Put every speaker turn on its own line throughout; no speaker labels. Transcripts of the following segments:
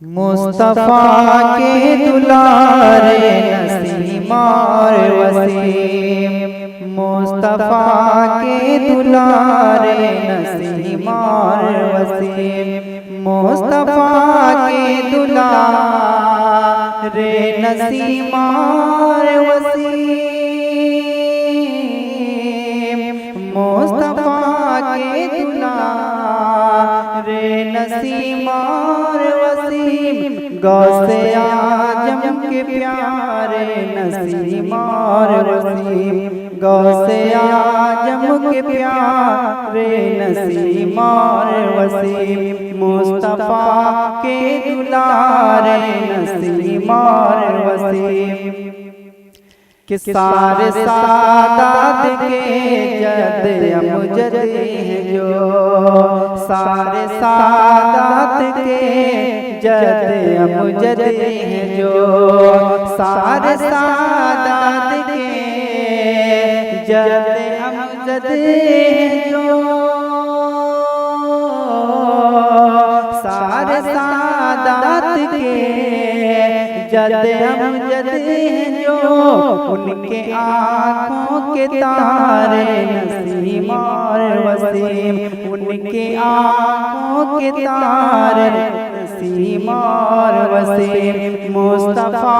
मुस्तफा के दुलारे नसीम और वसीम, मुस्तफा के दुलारे नसीम और वसीम, मुस्तफा के दुलारे नसीम और वसीम, मुस्तफा के दुलारे नसीम और वसीम, गौसे आजम के प्यारे नसीम और वसीम, गौसे आजम के प्यारे नसीम और वसीम, मुस्तफा के दुलारे नसीम और वसीम, कि सारे सादात के जद अमजद हैं जो, सारे सादात के जद अमजद हैं जो, सारे सादात के जद अमजद हैं जो, सारे सादात के जद अमजद हैं जो, उनके आँखों के तारे नसीम और वसीम, उनके आँखों के तारे नसीम और वसीम, मुस्तफा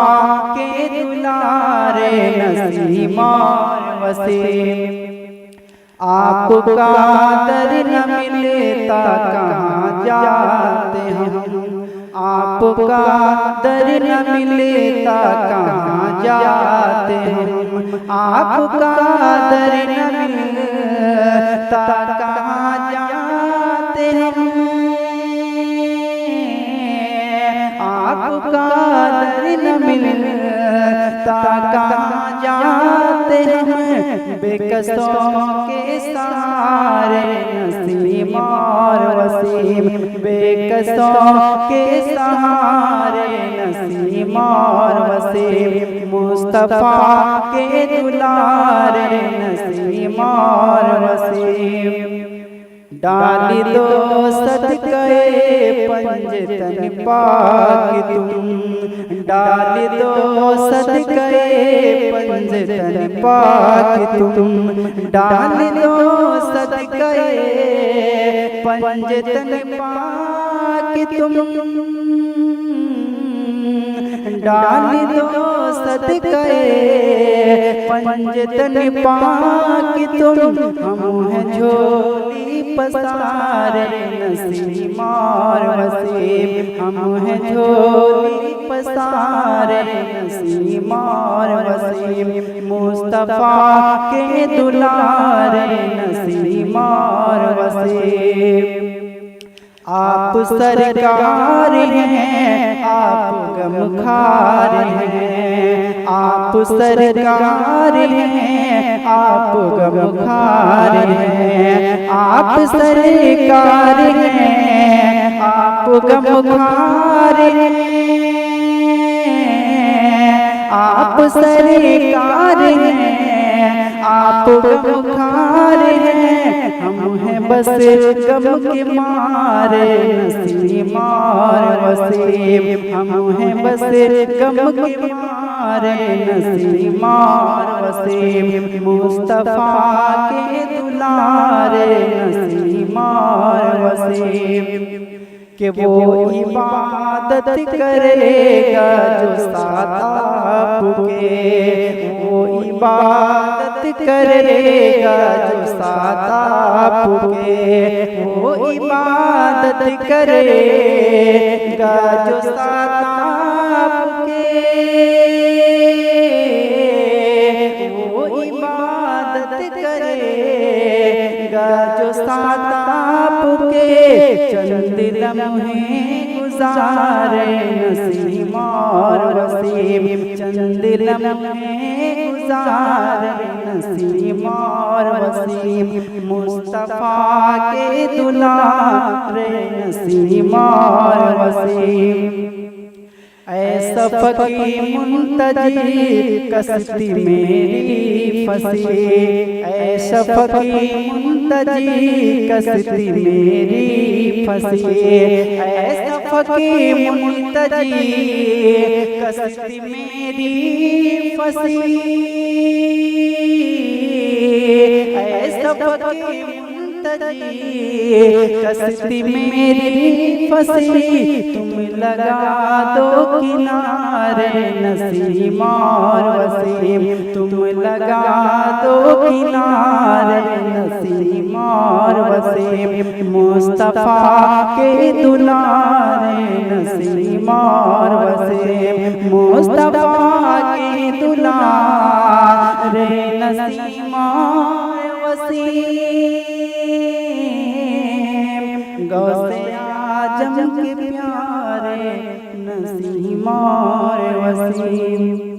के दुलारे नसीम और वसीम, आपका दर न मिलता कहाँ जाते हम, आपका दर न मिलता कहाँ जाते हम, आपका दर न मिलता कहाँ जाते हम, आपका दर न मिलता कहाँ जाते हम, बेकसों के सहारे नसीम और वसीम, बेकसों के सहारे नसीम और वसीम, मुस्तफा के दुलारे नसीम और वसीम, डाल दो सदक़े पंजतन पाक तुम, डाल दो सदक़े पंजतन पाक तुम, डाल दो सदक़े पंजतन पाक तुम, डाल दो सदक़े पंजतन पाक तुम, हम हैं झोली पसारे नसीम और वसीम, हम हैं झोली पसारे नसीम और वसीम, मुस्तफा के दुलारे नसीम और वसीम, आप सरकार हैं आप गमखार हैं, आप सरकार हैं आप गमखार हैं, आप सरकार हैं आप गमखार हैं, आप सरकार हैं आप गमखार हैं, हम हैं बस गम के मारे नसीम और वसीम, हम हैं बस गम के मारे नसीम और वसीम, मुस्तफा के दुलारे नसीम और वसीम, कि वो इबादत करेगा जो साथ आपके, वो इबादत करेगा जो साथ आपके, वो इबादत करेगा जो साथ आपके, वो इबादत करेगा जो साथ आपके, चंद लम्हे गुजारे नसीम और वसीम, चंद लम्हे गुजारे नसीम और वसीम, मुस्तफा के दुलारे नसीम और वसीम, सफ़की मुंतजी कश्ती मेरी फंसी, ऐ सफ़की मुंतजी कश्ती मेरी फंसी, ऐ सफ़की मुंतजी कश्ती मेरी फंसी, ऐ सफ़की कश्ती मेरी फंसी, तुम लगा दो किनारे नसीम और वसीम, तुम लगा दो किनारे नसीम और वसीम, मुस्तफा के दुलारे नसीम और वसीम, मुस्तफा के दुलारे नसीम और वसीम, गौसे आजम के प्यारे नसीम और वसीम।